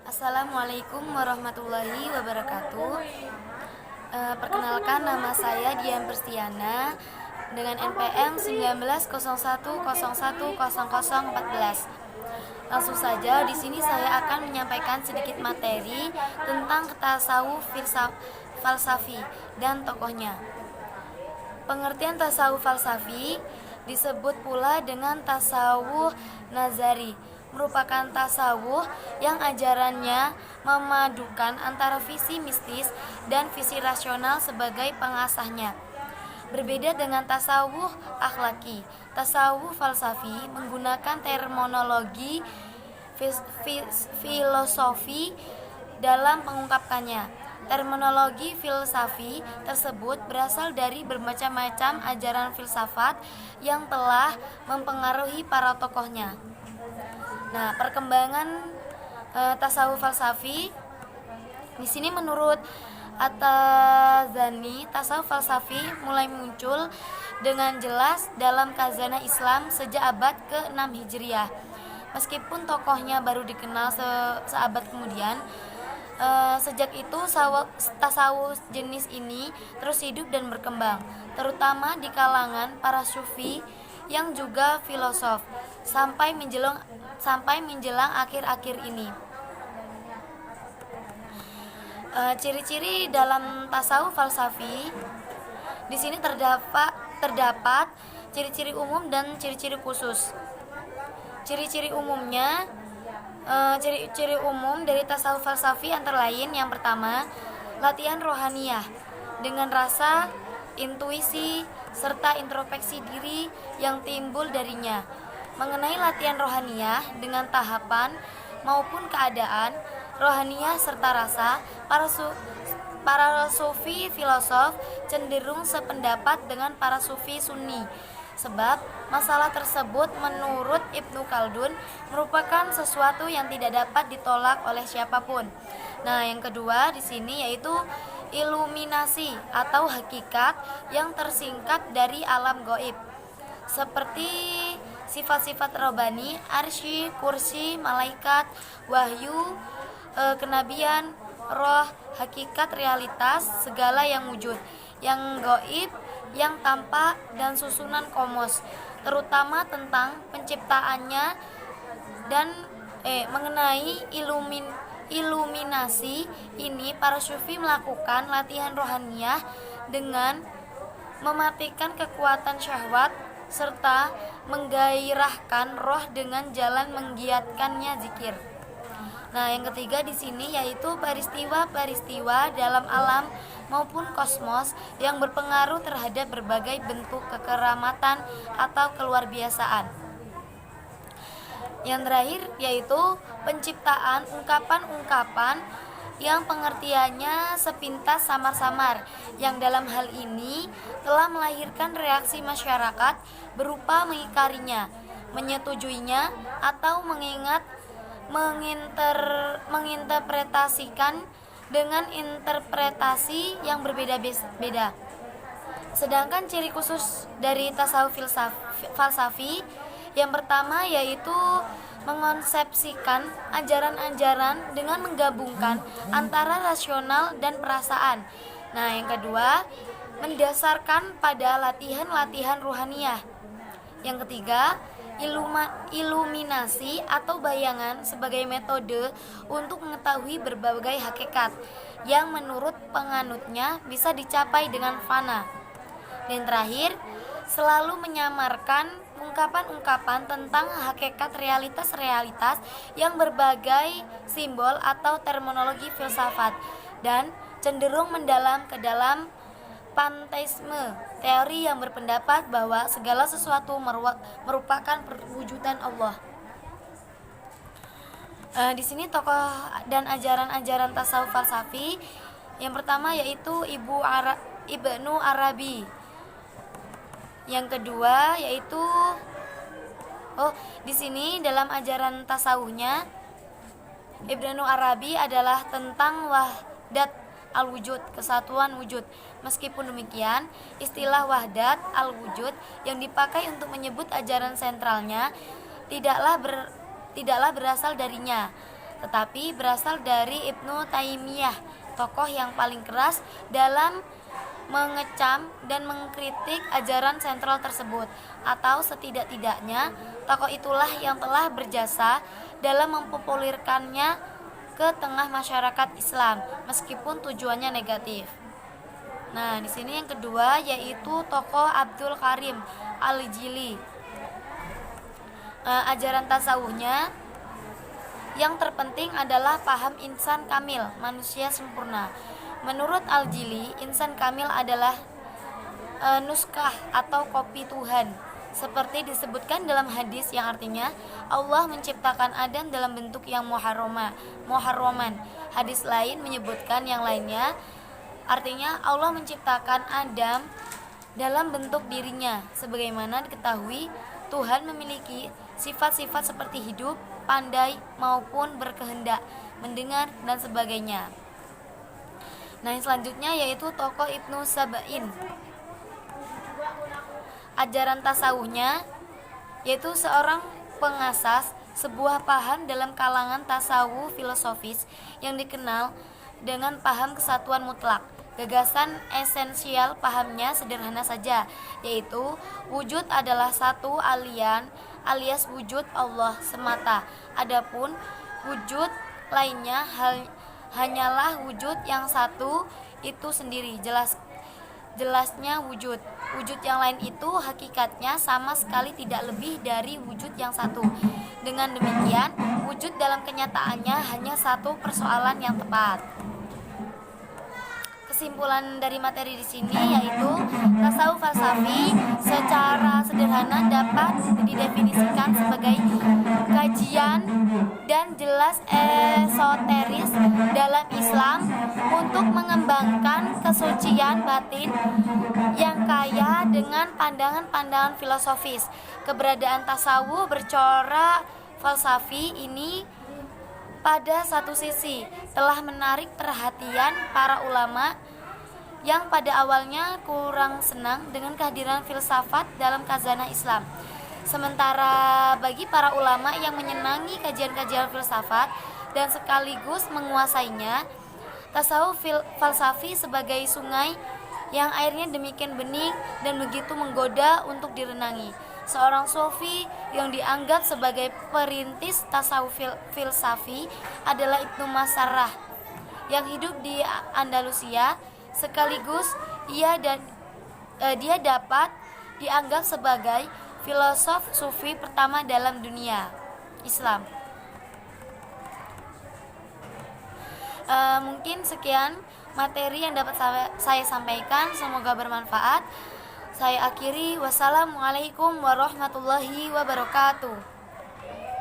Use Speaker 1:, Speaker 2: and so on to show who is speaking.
Speaker 1: Assalamualaikum warahmatullahi wabarakatuh. Perkenalkan, nama saya Dian Perstiana dengan NPM 1901010014. Langsung saja, di sini saya akan menyampaikan sedikit materi tentang tasawuf falsafi dan tokohnya. Pengertian tasawuf falsafi disebut pula dengan tasawuf nazari, merupakan tasawuf yang ajarannya memadukan antara visi mistis dan visi rasional sebagai pengasahnya. Berbeda dengan tasawuf akhlaki, tasawuf falsafi menggunakan terminologi filosofi dalam mengungkapkannya. Terminologi filsafi tersebut berasal dari bermacam-macam ajaran filsafat yang telah mempengaruhi para tokohnya. Nah, perkembangan tasawuf falsafi di sini menurut At-Tazani, tasawuf falsafi mulai muncul dengan jelas dalam khazanah Islam sejak abad ke-6 Hijriah. Meskipun tokohnya baru dikenal seabad kemudian, sejak itu tasawuf jenis ini terus hidup dan berkembang, terutama di kalangan para sufi yang juga filosof sampai menjelang akhir-akhir ini. Ciri-ciri dalam tasawuf falsafi di sini terdapat ciri-ciri umum dan ciri-ciri khusus. Ciri-ciri umum dari tasawuf falsafi antara lain: yang pertama, latihan rohaniyah dengan rasa, intuisi, serta introspeksi diri yang timbul darinya. Mengenai latihan rohaniyah dengan tahapan maupun keadaan rohaniyah serta rasa, para sufi filosof cenderung sependapat dengan para sufi sunni, sebab masalah tersebut menurut Ibnu Khaldun merupakan sesuatu yang tidak dapat ditolak oleh siapapun. Nah, yang kedua di sini yaitu iluminasi atau hakikat yang tersingkap dari alam gaib, seperti sifat-sifat robani, arsy, kursi, malaikat, wahyu, kenabian, roh, hakikat realitas segala yang wujud, yang gaib, yang tampak, dan susunan komos, terutama tentang penciptaannya. Dan mengenai iluminasi ini, para sufi melakukan latihan rohaniyah dengan mematikan kekuatan syahwat serta menggairahkan roh dengan jalan menggiatkannya zikir. Nah, yang ketiga di sini yaitu peristiwa-peristiwa dalam alam maupun kosmos yang berpengaruh terhadap berbagai bentuk kekeramatan atau keluarbiasaan. Yang terakhir yaitu penciptaan ungkapan-ungkapan yang pengertiannya sepintas samar-samar, yang dalam hal ini telah melahirkan reaksi masyarakat berupa mengingkarinya, menyetujuinya, atau menginterpretasikan dengan interpretasi yang berbeda-beda. Sedangkan ciri khusus dari tasawuf falsafi yang pertama yaitu mengonsepsikan ajaran-ajaran dengan menggabungkan antara rasional dan perasaan. Nah, yang kedua, mendasarkan pada latihan-latihan ruhaniyah. Yang ketiga, iluminasi atau bayangan sebagai metode untuk mengetahui berbagai hakikat yang menurut penganutnya bisa dicapai dengan fana. Dan terakhir, selalu menyamarkan ungkapan-ungkapan tentang hakikat realitas-realitas yang berbagai simbol atau terminologi filsafat, dan cenderung mendalam ke dalam panteisme, teori yang berpendapat bahwa segala sesuatu merupakan perwujudan Allah. Di sini tokoh dan ajaran-ajaran tasawuf falsafi yang pertama yaitu Ibnu Arabi. Yang kedua yaitu di sini dalam ajaran tasawufnya Ibnu Arabi adalah tentang wahdat al-wujud, kesatuan wujud. Meskipun demikian, istilah wahdat al-wujud yang dipakai untuk menyebut ajaran sentralnya tidaklah berasal darinya. tetapi berasal dari Ibnu Taimiyah, tokoh yang paling keras dalam mengecam dan mengkritik ajaran sentral tersebut, atau setidak-tidaknya tokoh itulah yang telah berjasa dalam mempopulerkannya ke tengah masyarakat Islam meskipun tujuannya negatif. Nah, di sini yang kedua yaitu tokoh Abdul Karim Al-Jili. Ajaran tasawufnya yang terpenting adalah paham insan kamil, manusia sempurna. Menurut Al-Jili, insan kamil adalah nuskah atau kopi Tuhan, seperti disebutkan dalam hadis yang artinya Allah menciptakan Adam dalam bentuk yang muharraman. Hadis lain menyebutkan yang lainnya, artinya Allah menciptakan Adam dalam bentuk dirinya. Sebagaimana diketahui, Tuhan memiliki sifat-sifat seperti hidup, pandai, maupun berkehendak, mendengar, dan sebagainya. Nah, yang selanjutnya yaitu tokoh Ibnu Sabain. Ajaran tasawufnya yaitu seorang pengasas sebuah paham dalam kalangan tasawuf filosofis yang dikenal dengan paham kesatuan mutlak. Gagasan esensial pahamnya sederhana saja, yaitu wujud adalah satu alias wujud Allah semata. Adapun wujud lainnya hanyalah wujud yang satu itu sendiri. Jelasnya wujud yang lain itu hakikatnya sama sekali tidak lebih dari wujud yang satu. Dengan demikian, wujud dalam kenyataannya hanya satu persoalan yang tepat. Kesimpulan dari materi di sini yaitu tasawuf falsafi secara sederhana dapat didefinisikan sebagai kajian dan jelas esoteris dalam Islam untuk mengembangkan kesucian batin yang kaya dengan pandangan-pandangan filosofis. Keberadaan tasawuf bercorak falsafi ini pada satu sisi telah menarik perhatian para ulama yang pada awalnya kurang senang dengan kehadiran filsafat dalam khazanah Islam. Sementara bagi para ulama yang menyenangi kajian-kajian filsafat dan sekaligus menguasainya, tasawuf falsafi sebagai sungai yang airnya demikian bening dan begitu menggoda untuk direnangi. Seorang sufi yang dianggap sebagai perintis tasawuf filsafi adalah Ibnu Masarah yang hidup di Andalusia. Sekaligus dia dapat dianggap sebagai filosof sufi pertama dalam dunia Islam. Mungkin sekian materi yang dapat saya sampaikan, semoga bermanfaat. Saya akhiri, wassalamualaikum warahmatullahi wabarakatuh.